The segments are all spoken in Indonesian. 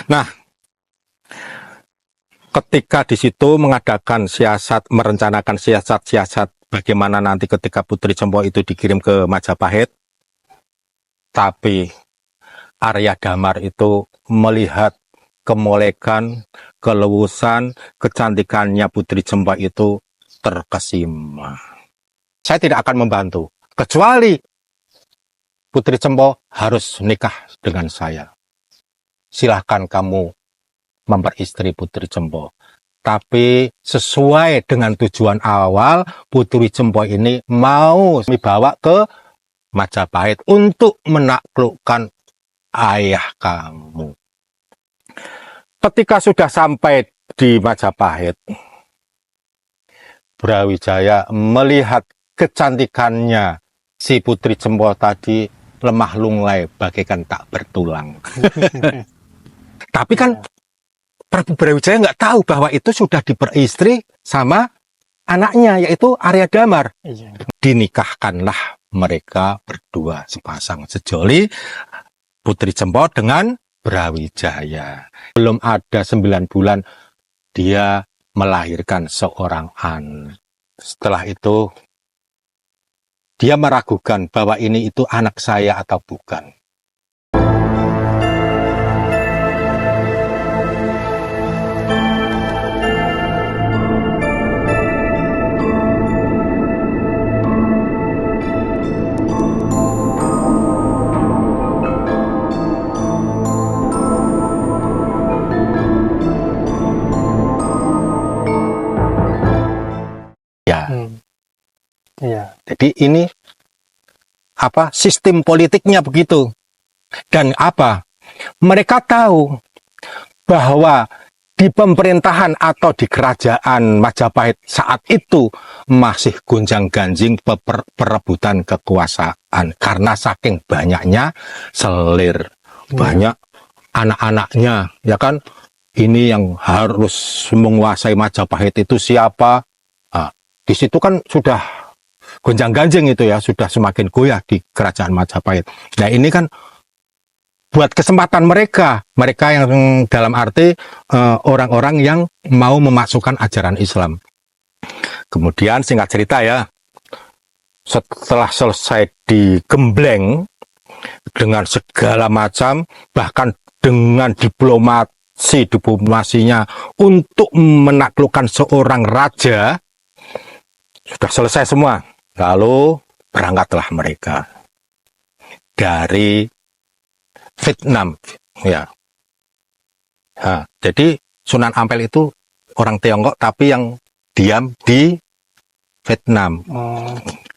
Nah, ketika di situ mengadakan siasat, merencanakan siasat-siasat bagaimana nanti ketika Putri Cempo itu dikirim ke Majapahit, tapi Arya Damar itu melihat kemolekan, keluasan, kecantikannya Putri Cempo itu terkesima. Saya tidak akan membantu, kecuali Putri Cempo harus nikah dengan saya. Silahkan kamu memperistri Putri Cempo. Tapi sesuai dengan tujuan awal, Putri Cempo ini mau dibawa ke Majapahit untuk menaklukkan ayah kamu. Ketika sudah sampai di Majapahit, Brawijaya melihat kecantikannya si Putri Cempo tadi lemah lunglai bagaikan tak bertulang. Tapi kan Prabu Brawijaya nggak tahu bahwa itu sudah diperistri sama anaknya, yaitu Arya Damar. Dinikahkanlah mereka berdua, sepasang sejoli, Putri Cempo dengan Brawijaya. Belum ada 9 bulan, dia melahirkan seorang anak. Setelah itu, dia meragukan bahwa ini itu anak saya atau bukan. Ya. Iya. Jadi ini apa sistem politiknya begitu. Dan apa? Mereka tahu bahwa di pemerintahan atau di kerajaan Majapahit saat itu masih gonjang-ganjing perebutan kekuasaan karena saking banyaknya selir, banyak anak-anaknya, ya kan? Ini yang harus menguasai Majapahit itu siapa? Di situ kan sudah gonjang-ganjing itu ya, sudah semakin goyah di kerajaan Majapahit. Nah ini kan buat kesempatan mereka yang dalam arti orang-orang yang mau memasukkan ajaran Islam. Kemudian singkat cerita ya, setelah selesai digembleng dengan segala macam, bahkan dengan diplomasinya untuk menaklukkan seorang raja, sudah selesai semua. Lalu berangkatlah mereka dari Vietnam, ya. Nah, jadi Sunan Ampel itu orang Tiongkok tapi yang diam di Vietnam.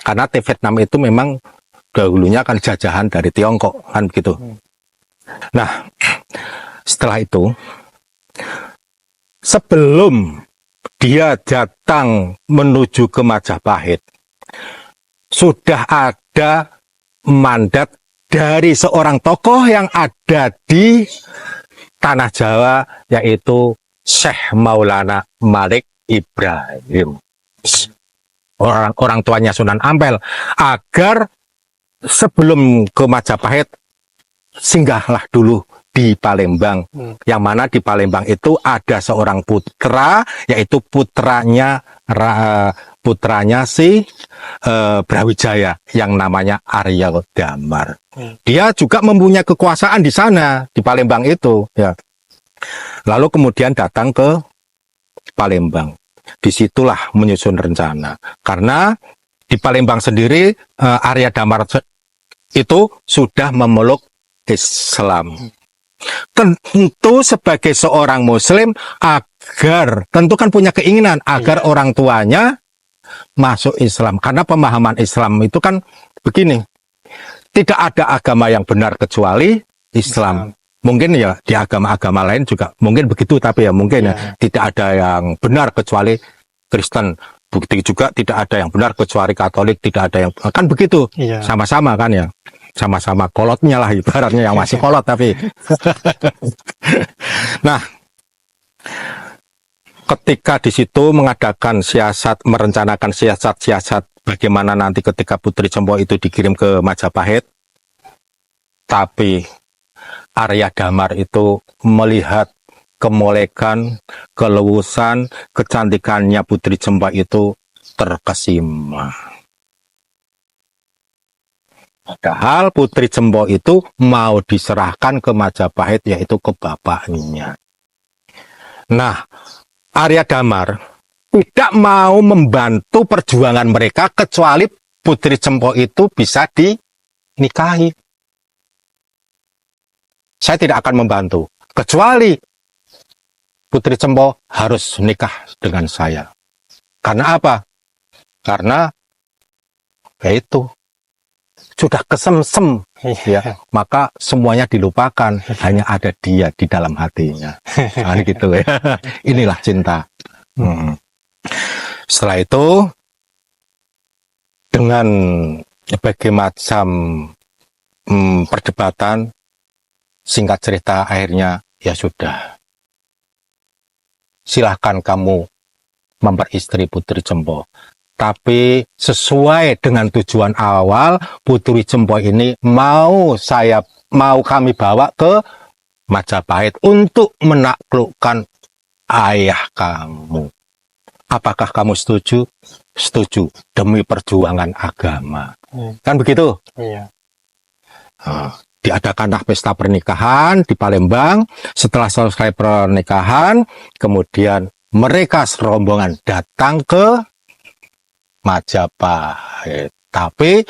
Karena Vietnam itu memang dahulunya kan jajahan dari Tiongkok, kan begitu. Nah, setelah itu, sebelum dia datang menuju ke Majapahit, sudah ada mandat dari seorang tokoh yang ada di tanah Jawa, yaitu Syekh Maulana Malik Ibrahim, orang tuanya Sunan Ampel, agar sebelum ke Majapahit singgahlah dulu di Palembang, yang mana di Palembang itu ada seorang putra, yaitu putranya si Brawijaya yang namanya Arya Damar. Dia juga mempunyai kekuasaan di sana, di Palembang itu. Ya. Lalu kemudian datang ke Palembang. Disitulah menyusun rencana. Karena di Palembang sendiri Arya Damar itu sudah memeluk Islam. Tentu sebagai seorang Muslim agar tentu kan punya keinginan agar orang tuanya masuk Islam, karena pemahaman Islam itu kan begini, tidak ada agama yang benar kecuali Islam. Mungkin ya di agama-agama lain juga mungkin begitu, tapi ya mungkin ya tidak ada yang benar kecuali Kristen. Bukti juga tidak ada yang benar kecuali Katolik, tidak ada yang kan begitu, sama-sama kan ya. Sama-sama kolotnya lah ibaratnya, yang masih kolot tapi. Nah, ketika di situ mengadakan siasat, merencanakan siasat-siasat bagaimana nanti ketika Putri Cempo itu dikirim ke Majapahit, tapi Arya Damar itu melihat kemolekan, keluasan, kecantikannya Putri Cempo itu terkesima. Padahal Putri Cempo itu mau diserahkan ke Majapahit, yaitu ke bapaknya. Nah, Arya Damar tidak mau membantu perjuangan mereka kecuali Putri Cempo itu bisa dinikahi. Saya tidak akan membantu kecuali Putri Cempo harus nikah dengan saya. Karena apa? Karena itu sudah kesemsem, ya, maka semuanya dilupakan, hanya ada dia di dalam hatinya. Nah, gitu ya. Inilah cinta. Setelah itu, dengan berbagai macam perdebatan, singkat cerita akhirnya ya sudah. Silahkan kamu memperistri Putri Cempo. Tapi sesuai dengan tujuan awal, Putri Cempo ini mau kami bawa ke Majapahit untuk menaklukkan ayah kamu. Apakah kamu setuju? Setuju, demi perjuangan agama. Kan begitu? Iya. Diadakanlah pesta pernikahan di Palembang. Setelah selesai pernikahan, kemudian mereka serombongan datang ke Majapahit. Tapi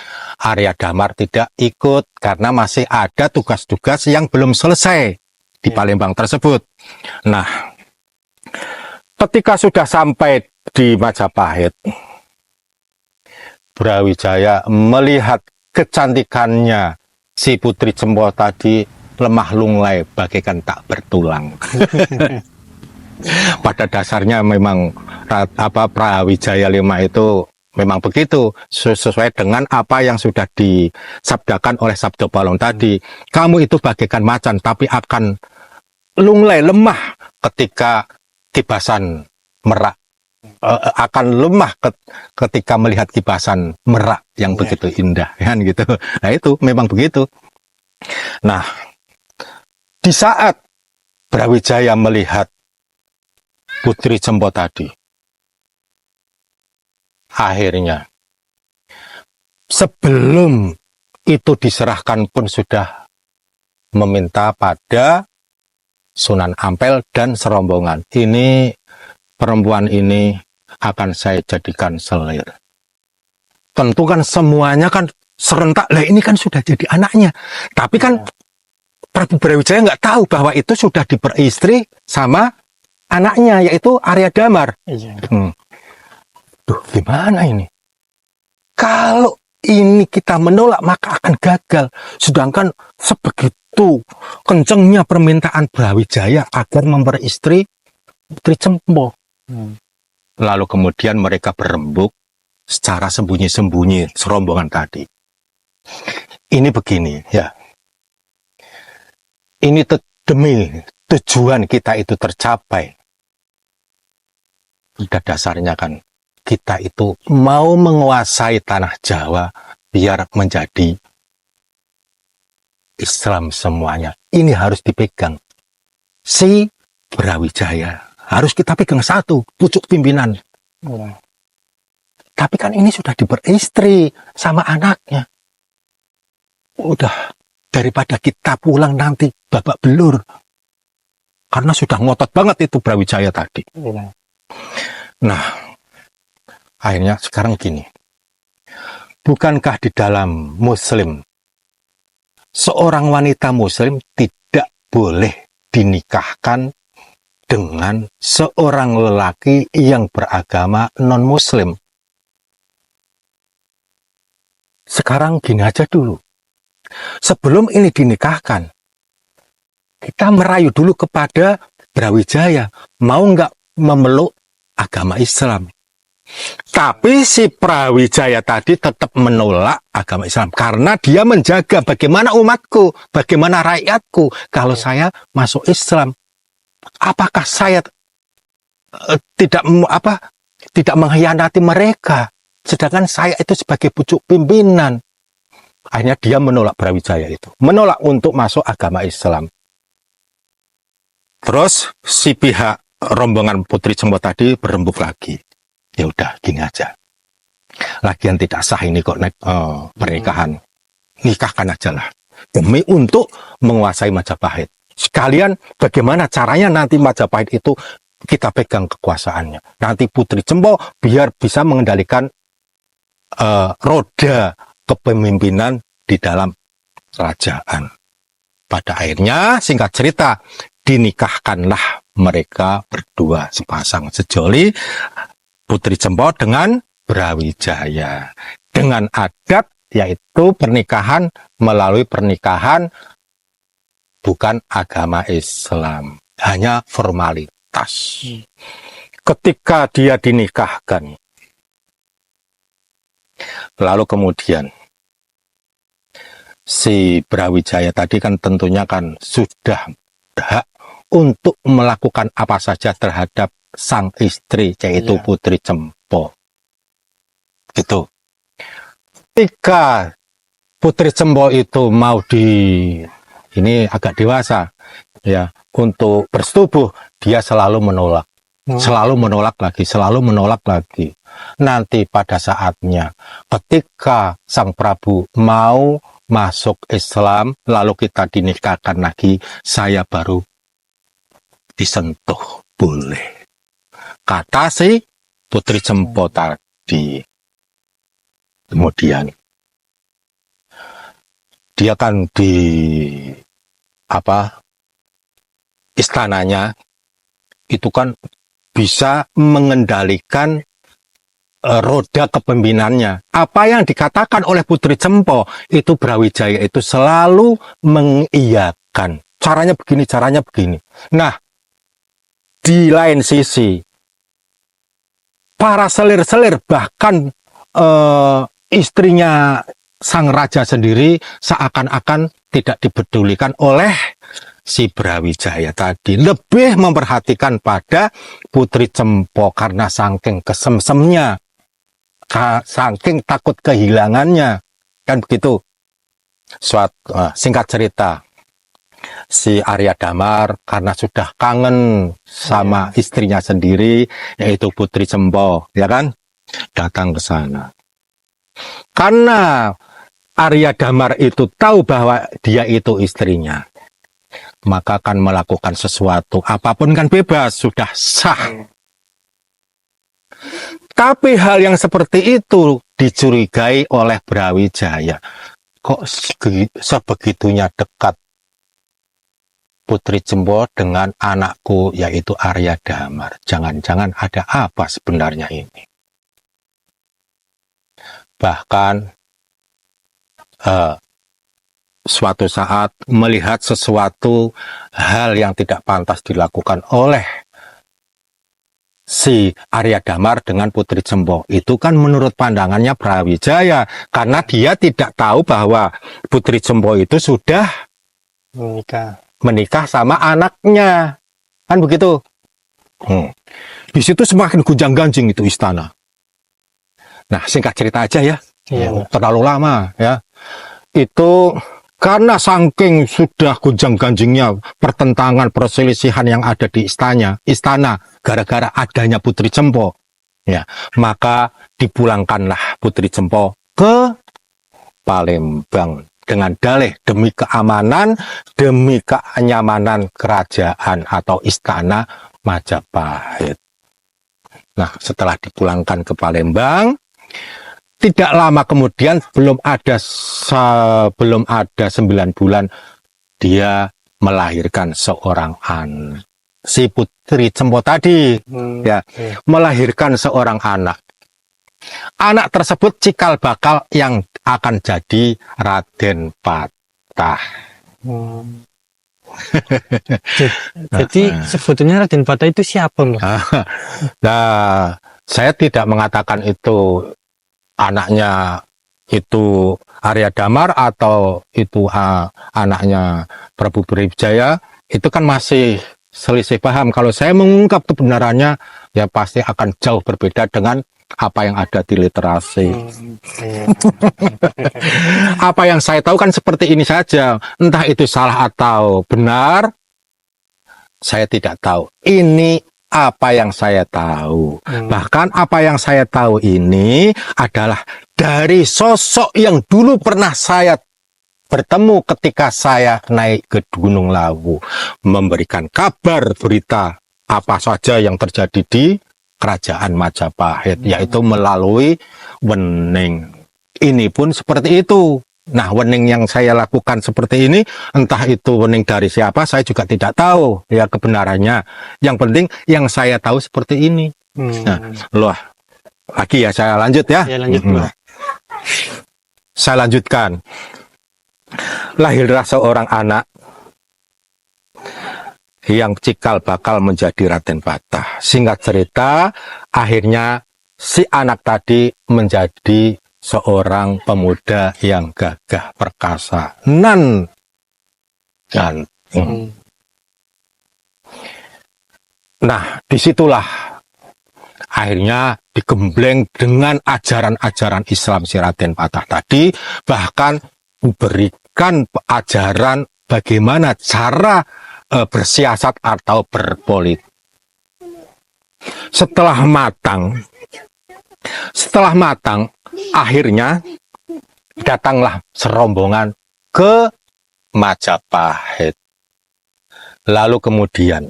Arya Damar tidak ikut karena masih ada tugas-tugas yang belum selesai di Palembang tersebut. Nah, ketika sudah sampai di Majapahit, Brawijaya melihat kecantikannya si Putri Cempo tadi lemah lunglai bagaikan tak bertulang. Pada dasarnya memang Brawijaya V itu memang begitu, sesuai dengan apa yang sudah disabdakan oleh Sabda Balong tadi. Kamu itu bagaikan macan, tapi akan lunglai, lemah ketika kibasan merak. Akan lemah ketika melihat kibasan merak yang begitu indah, kan gitu. Nah itu memang begitu. Nah, di saat Brawijaya melihat Putri Cempo tadi, akhirnya sebelum itu diserahkan pun sudah meminta pada Sunan Ampel dan serombongan, ini perempuan ini akan saya jadikan selir. Tentu kan semuanya kan serentak, lah ini kan sudah jadi anaknya. Tapi kan Prabu Brawijaya nggak tahu bahwa itu sudah diperistri sama anaknya, yaitu Arya Damar. Iya. Duh, gimana ini? Kalau ini kita menolak maka akan gagal. Sedangkan sebegitu kencengnya permintaan Brawijaya agar memperistri Putri Cempo. Lalu kemudian mereka berembuk secara sembunyi-sembunyi serombongan tadi. Ini begini ya. Ini demi tujuan kita itu tercapai. Pada dasarnya kan kita itu mau menguasai tanah Jawa biar menjadi Islam semuanya. Ini harus dipegang. Si Brawijaya harus kita pegang satu, pucuk pimpinan. Tapi kan ini sudah diperistri sama anaknya. Udah, daripada kita pulang nanti babak belur. Karena sudah ngotot banget itu Brawijaya tadi. Nah, akhirnya sekarang gini. Bukankah di dalam Muslim, seorang wanita Muslim tidak boleh dinikahkan dengan seorang lelaki yang beragama non-Muslim? Sekarang gini aja dulu. Sebelum ini dinikahkan, kita merayu dulu kepada Brawijaya, mau nggak memeluk agama Islam. Tapi si Brawijaya tadi tetap menolak agama Islam karena dia menjaga bagaimana umatku, bagaimana rakyatku kalau saya masuk Islam. Apakah saya tidak mengkhianati mereka, sedangkan saya itu sebagai pucuk pimpinan. Akhirnya dia menolak Brawijaya itu, menolak untuk masuk agama Islam. Terus si pihak rombongan Putri Cempo tadi berembuk lagi. Ya udah gini aja. Lagian tidak sah ini kok pernikahan. Nikahkan aja lah. Demi untuk menguasai Majapahit. Sekalian bagaimana caranya nanti Majapahit itu kita pegang kekuasaannya. Nanti Putri Cempo biar bisa mengendalikan roda kepemimpinan di dalam kerajaan. Pada akhirnya, singkat cerita, dinikahkanlah mereka berdua sepasang sejoli, Putri Cempo dengan Brawijaya. Dengan adat, yaitu pernikahan melalui pernikahan bukan agama Islam. Hanya formalitas. Ketika dia dinikahkan, lalu kemudian si Brawijaya tadi kan tentunya kan sudah berhak untuk melakukan apa saja terhadap sang istri, yaitu Putri Cempo. Gitu. Ketika Putri Cempo itu mau ini agak dewasa, ya, untuk bersetubuh, dia selalu menolak. Selalu menolak lagi. Nanti pada saatnya, ketika Sang Prabu mau masuk Islam, lalu kita dinikahkan lagi, saya baru disentuh boleh. Kata si Putri Cempo tadi. Kemudian dia kan di istananya itu kan bisa mengendalikan roda kepemimpinannya. Apa yang dikatakan oleh Putri Cempo itu Brawijaya itu selalu mengiyakan. Caranya begini. Nah, di lain sisi para selir-selir bahkan istrinya sang raja sendiri seakan-akan tidak dipedulikan oleh si Brawijaya tadi, lebih memperhatikan pada Putri Cempo karena saking kesemsemnya, saking takut kehilangannya, kan begitu. Singkat cerita, si Arya Damar karena sudah kangen sama istrinya sendiri, yaitu Putri Cempo, ya kan, datang ke sana. Karena Arya Damar itu tahu bahwa dia itu istrinya, maka akan melakukan sesuatu, apapun kan bebas, sudah sah. Tapi hal yang seperti itu dicurigai oleh Brawijaya. Kok sebegitunya dekat Putri Cempo dengan anakku, yaitu Arya Damar. Jangan-jangan ada apa sebenarnya ini. Bahkan suatu saat melihat sesuatu hal yang tidak pantas dilakukan oleh si Arya Damar dengan Putri Cempo. Itu kan menurut pandangannya Brawijaya, karena dia tidak tahu bahwa Putri Cempo itu sudah menikah sama anaknya. Kan begitu. Di situ semakin gunjang-ganjing itu istana. Nah, singkat cerita aja ya. Terlalu lama ya. Itu karena saking sudah gunjang-ganjingnya pertentangan, perselisihan yang ada di istana gara-gara adanya Putri Cempo, ya, maka dipulangkanlah Putri Cempo ke Palembang dengan dalih demi keamanan, demi kenyamanan kerajaan atau istana Majapahit. Nah, setelah dipulangkan ke Palembang, tidak lama kemudian, belum ada 9 bulan, dia melahirkan seorang anak. Si Putri Cempo tadi, melahirkan seorang anak. Anak tersebut cikal bakal yang akan jadi Raden Patah. Jadi sebetulnya Raden Patah itu siapa, Mas? Nah, saya tidak mengatakan itu anaknya itu Arya Damar atau itu anaknya Prabu Brawijaya. Itu kan masih selisih paham. Kalau saya mengungkap kebenarannya, ya pasti akan jauh berbeda dengan apa yang ada di literasi. Apa yang saya tahu kan seperti ini saja. Entah itu salah atau benar, saya tidak tahu. Ini apa yang saya tahu. Bahkan apa yang saya tahu ini adalah dari sosok yang dulu pernah saya bertemu ketika saya naik ke Gunung Lawu, memberikan kabar berita apa saja yang terjadi di Kerajaan Majapahit, yaitu melalui wening. Ini pun seperti itu. Nah, wening yang saya lakukan seperti ini, entah itu wening dari siapa, saya juga tidak tahu ya kebenarannya. Yang penting yang saya tahu seperti ini. Nah, loh, lagi ya saya lanjut ya. Ya, lanjut, Mbak. Saya lanjutkan. Lahirlah seorang anak yang cikal bakal menjadi Raden Patah. Singkat cerita, akhirnya si anak tadi menjadi seorang pemuda yang gagah perkasa, nan ganteng. Nah, disitulah akhirnya digembleng dengan ajaran-ajaran Islam si Raden Patah tadi, bahkan memberikan ajaran bagaimana cara bersiasat atau berpolitik. Setelah matang, akhirnya datanglah serombongan ke Majapahit. Lalu kemudian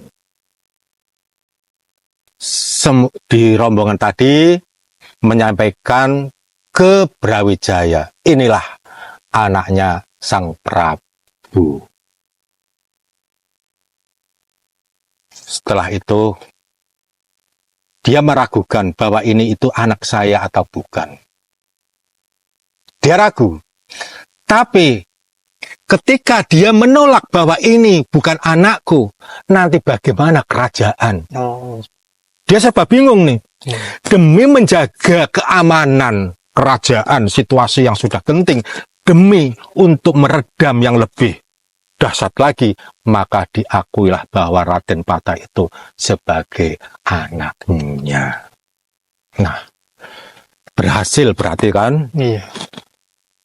di rombongan tadi menyampaikan ke Brawijaya, inilah anaknya Sang Prabu. Setelah itu dia meragukan bahwa ini itu anak saya atau bukan. Dia ragu. Tapi ketika dia menolak bahwa ini bukan anakku, nanti bagaimana kerajaan? Dia serba bingung nih. Demi menjaga keamanan kerajaan, situasi yang sudah genting, demi untuk meredam yang lebih dahsyat lagi, maka diakuilah bahwa Raden Patah itu sebagai anaknya. Nah, berhasil berarti kan? Iya.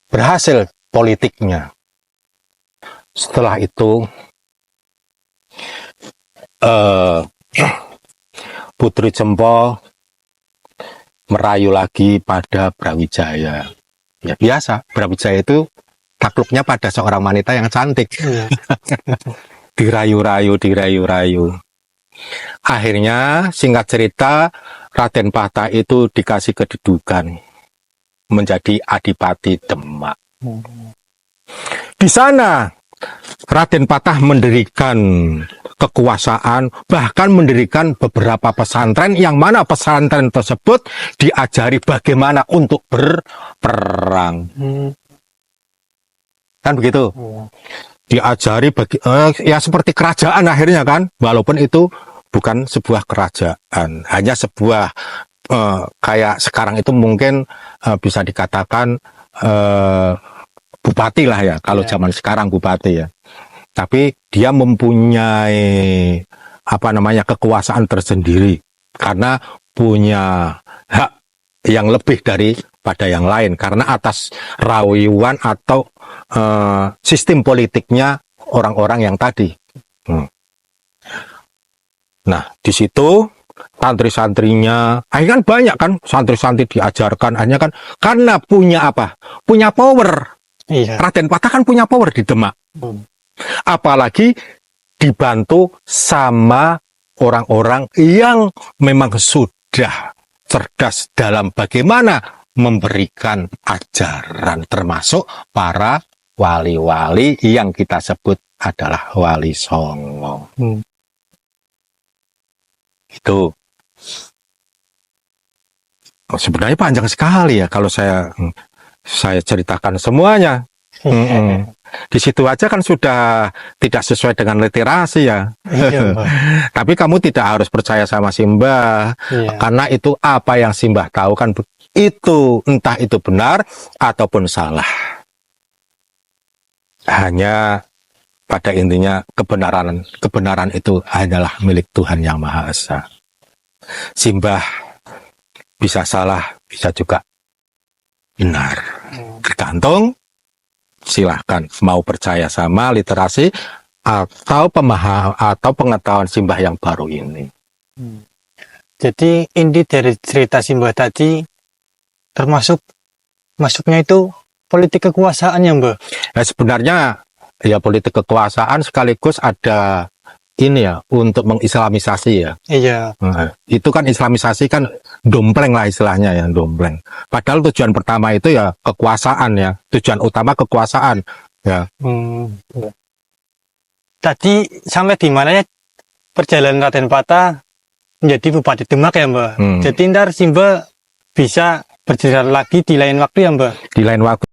Berhasil politiknya. Setelah itu Putri Cempo merayu lagi pada Brawijaya. Ya biasa, Brawijaya itu takluknya pada seorang wanita yang cantik. Iya. Dirayu-rayu. Akhirnya, singkat cerita, Raden Patah itu dikasih kedudukan menjadi Adipati Demak. Di sana, Raden Patah mendirikan kekuasaan, bahkan mendirikan beberapa pesantren, yang mana pesantren tersebut diajari bagaimana untuk berperang. Kan begitu? Diajari ya seperti kerajaan akhirnya kan, walaupun itu bukan sebuah kerajaan, hanya sebuah kayak sekarang itu mungkin bisa dikatakan bupati lah ya, kalau zaman sekarang bupati ya. Tapi dia mempunyai kekuasaan tersendiri karena punya hak yang lebih daripada yang lain, karena atas rayuan atau sistem politiknya orang-orang yang tadi. Nah, di situ santri-santrinya, kan banyak kan santri-santri diajarkan, hanya kan karena punya apa? Punya power. Iya. Raden Patah kan punya power di Demak. Apalagi dibantu sama orang-orang yang memang sudah cerdas dalam bagaimana memberikan ajaran, termasuk para wali-wali yang kita sebut adalah Wali Songo. Itu sebenarnya panjang sekali ya kalau saya ceritakan semuanya. Di situ aja kan sudah tidak sesuai dengan literasi ya. Iya, Tapi kamu tidak harus percaya sama Simbah, karena itu apa yang Simbah tahu kan itu, entah itu benar ataupun salah. Hanya pada intinya kebenaran itu hanyalah milik Tuhan Yang Maha Esa. Simbah bisa salah, bisa juga benar. Tergantung, silahkan mau percaya sama literasi atau pemahaman atau pengetahuan Simbah yang baru ini. Jadi inti dari cerita Simbah tadi termasuk masuknya itu politik kekuasaan ya Mbah. Nah, sebenarnya ya politik kekuasaan sekaligus ada ini ya untuk mengislamisasi ya. Iya. Nah, itu kan islamisasi kan dompleng lah istilahnya ya, dompleng. Padahal tujuan pertama itu ya kekuasaan ya, tujuan utama kekuasaan ya. Iya. Tadi sampai di mana ya perjalanan Raden Patah menjadi Bupati Demak ya Mbah. Jadi ntar Simbah bisa bercerita lagi di lain waktu ya Mbah. Di lain waktu.